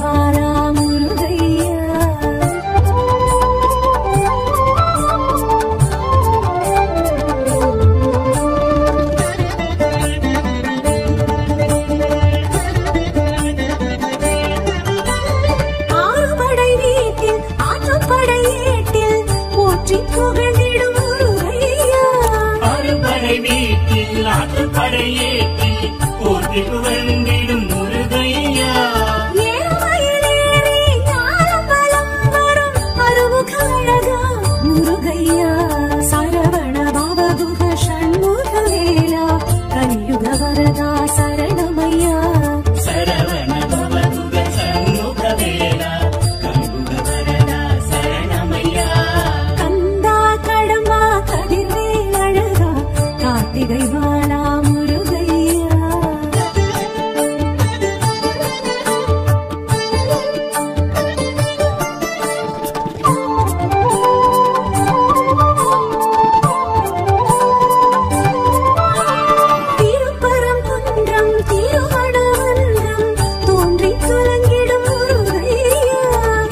பாலா முருகையா. ஆறுபடை வீட்டில் ஆற்றுப்படை ஏட்டில் போற்றி புகழ்ந்திடும் முருகையா. ஆறுபடை வீட்டில் ஆற்றுப்படை ஏட்டில் போற்றி புகழ்ந்திடும் முருகையா. ஏழுமயிலேறி ஞானம் வலம் வரும் அருமுக அழகா முருகையா. சரவண பவகுக ஷண்முக வேலா கலியுக வரதா சரணமையா. சரவண பவகுக ஷண்முக வேலா கலியுக வரதா சரணமையா. கந்தா கடம்பா கதிர்வேல் அழகா கார்த்திகை பாலா முருகையா. திருப்பரங்குன்றம் திருவனவன்றம் தோன்றி துலங்கிடும் முருகையா.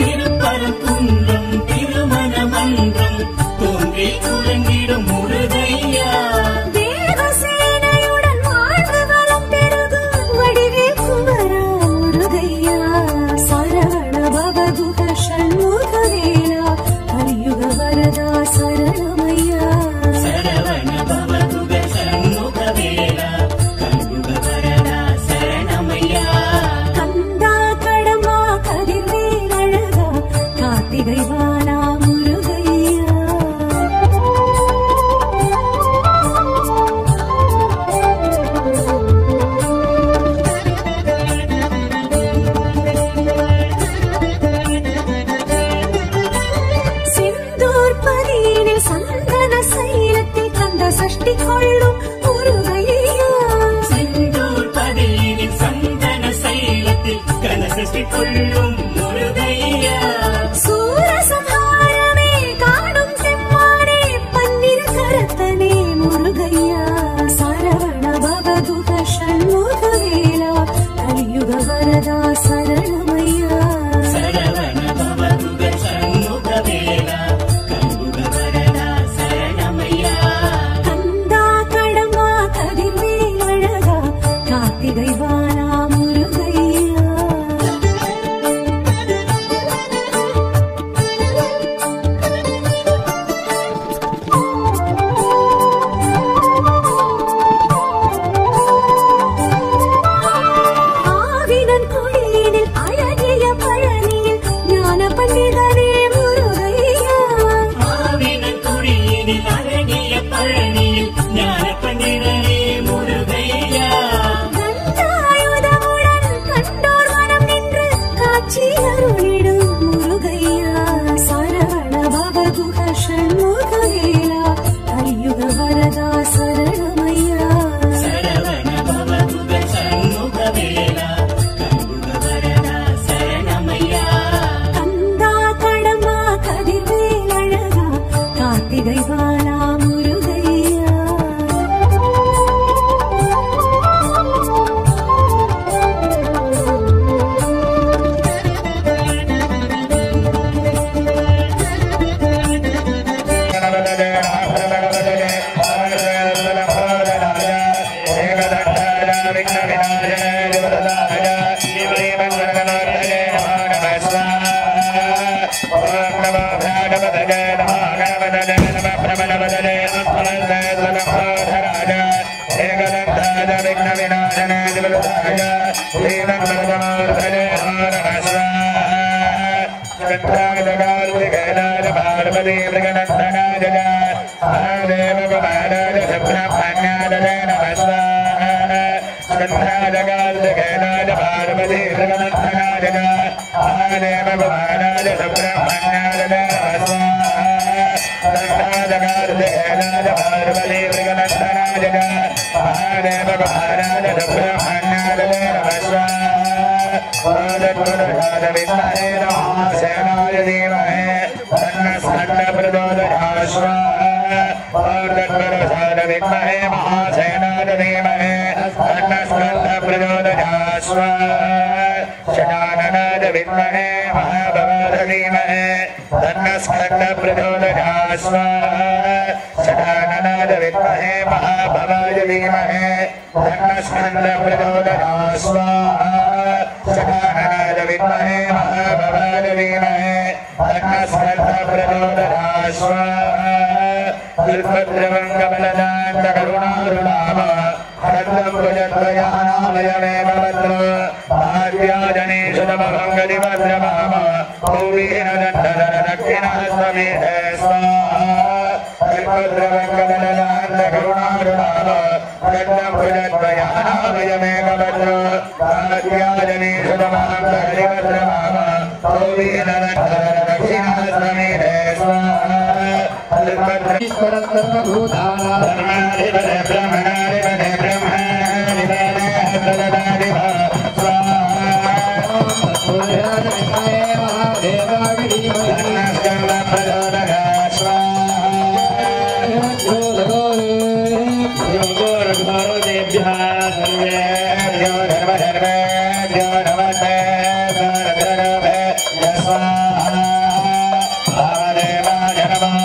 திருப்பரங்குன்றம் திருமணமன்றம் தோன்றி துலங்கிடும் முருகையா. தேவசேனையுடன் வாழ்ந்து வளம் பெருகும் வடிவேல் குமரா முருகையா. சரவண பவகுக ஷண்முக வேலா கலியுக வரதா சரணமையா. சரவண பவகுக ஷண்முக வேலா கலியுக வரதா சரணமையா. கந்தா கடம்பா கதிர்வேல் அழகா கார்த்திகை பாலா முருகையா. செந்தூர் பதியினில் சந்தன சைலத்தில் கந்த சஷ்டி கொள்ளும் முருகையா. செந்தூர் பதியினில் சந்தன சைலத்தில் கனசஷ்டி கொள்ளும் முருகையா. சூரசம்ஹாரமே காணும் செம்மானே பன்னிர கரத்தனே முருகையா. சரவண பவகுக ஷண்முக வேலா கலியுக வரதா சரணமையா. சரவண பவகுக ஷண்முக வேலா கலியுக வரதா சரணமையா. கந்தா கடம்பா கதிர்வேல் அழகா கார்த்திகை பாலா முருகையா. ஆவினன் குடியினில் அழகிய பழனியில் ஞான பண்டிதனே முருகையா. ஆவினன் குடியினில் அழகிய பழனியில் ஞான பண்டிதனே முருகையா. கண்டாயுதமுடன் கண்டோர் மனம் நின்று காட்சி அருளிடும் முருகையா. சரவண பவகுக ஷண்முக வேலா கலியுக வரதா சரணமையா. சரவண பவகுக ஷண்முக வேலா கலியுக வரதா சரணமையா. கந்தா கடம்பா கதிர்வேல் அழகா கார்த்திகை பாலா முருகையா. विद्महे महाभवाय धीमहि तन्नः स्कन्दः प्रचोदयात् स्वाहा सदाननाद विद्महे महाभवाय धीमहि तन्नः स्कन्दः प्रचोदयात् स्वाहा सदाननाद विद्महे महाभवाय धीमहि तन्नः स्कन्दः प्रचोदयात् स्वाहा कल्पद्रवङ्गबलदान्त करुणारुणाम खड्गं भुजद्वयानामयमेव भद्र भाग्याजनेशुतमभङ्गदिभद्रमाम भूमिहीन दण्डधरदक्षिणहस्तमेधे स्वाहा कल्पद्रवङ्गबलदान्त करुणारुणाम खड्गं भुजद्वयानामयमेव भद्र भाग्याजनेशुतमभङ्गदिभद्रमाम भूमिहीन दण्डधरदक्षिणहस्तमेधे स्वाहा ईश्वर सर्वभूतानां धर्माधिपते ब्रह्मणाधिपते ब्रह्माधिपते प्रददाधिपा स्वाहा सूर्याय विद्महे महादेवाय धीमहि तन्नः प्रचोदयात् स्वाहा योगोर्घोरेभ्यः सर्वेभ्यो धर्मधर्मेभ्यो नमस्ते सर्वधर्मेभ्यः स्वाहा वामदेवाय नमः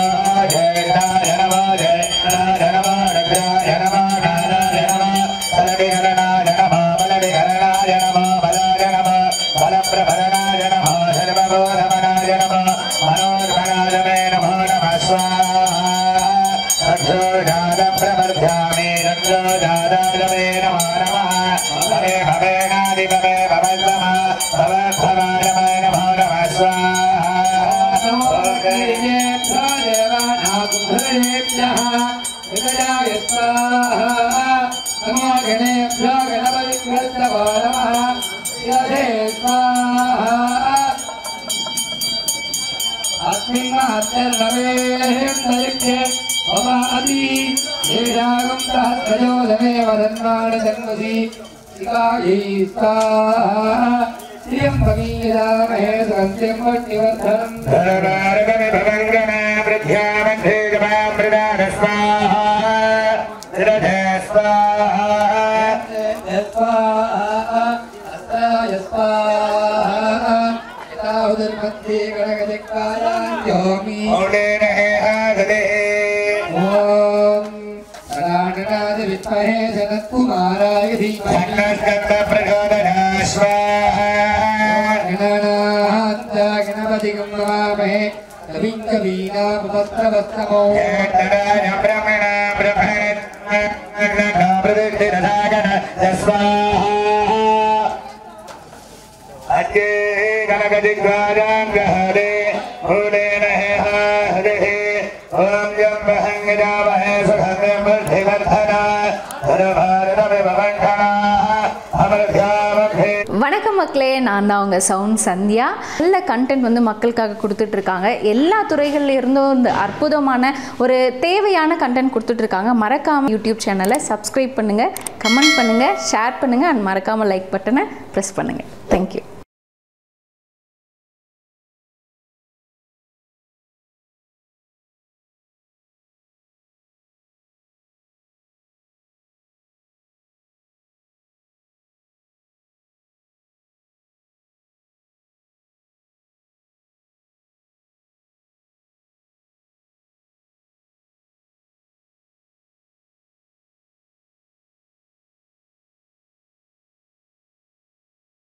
வணக்கம் மக்களே, நான் தான் உங்கள் சவுண்ட் சந்தியா. நல்ல கண்டென்ட் வந்து மக்களுக்காக கொடுத்துட்ருக்காங்க. எல்லா துறைகளில் இருந்தும் இந்த அற்புதமான ஒரு தேவையான கண்டென்ட் கொடுத்துட்ருக்காங்க. மறக்காமல் யூடியூப் சேனலை சப்ஸ்கிரைப் பண்ணுங்கள், கமெண்ட் பண்ணுங்கள், ஷேர் பண்ணுங்கள் அண்ட் மறக்காமல் லைக் பட்டனை ப்ரெஸ் பண்ணுங்கள். தேங்க்யூ.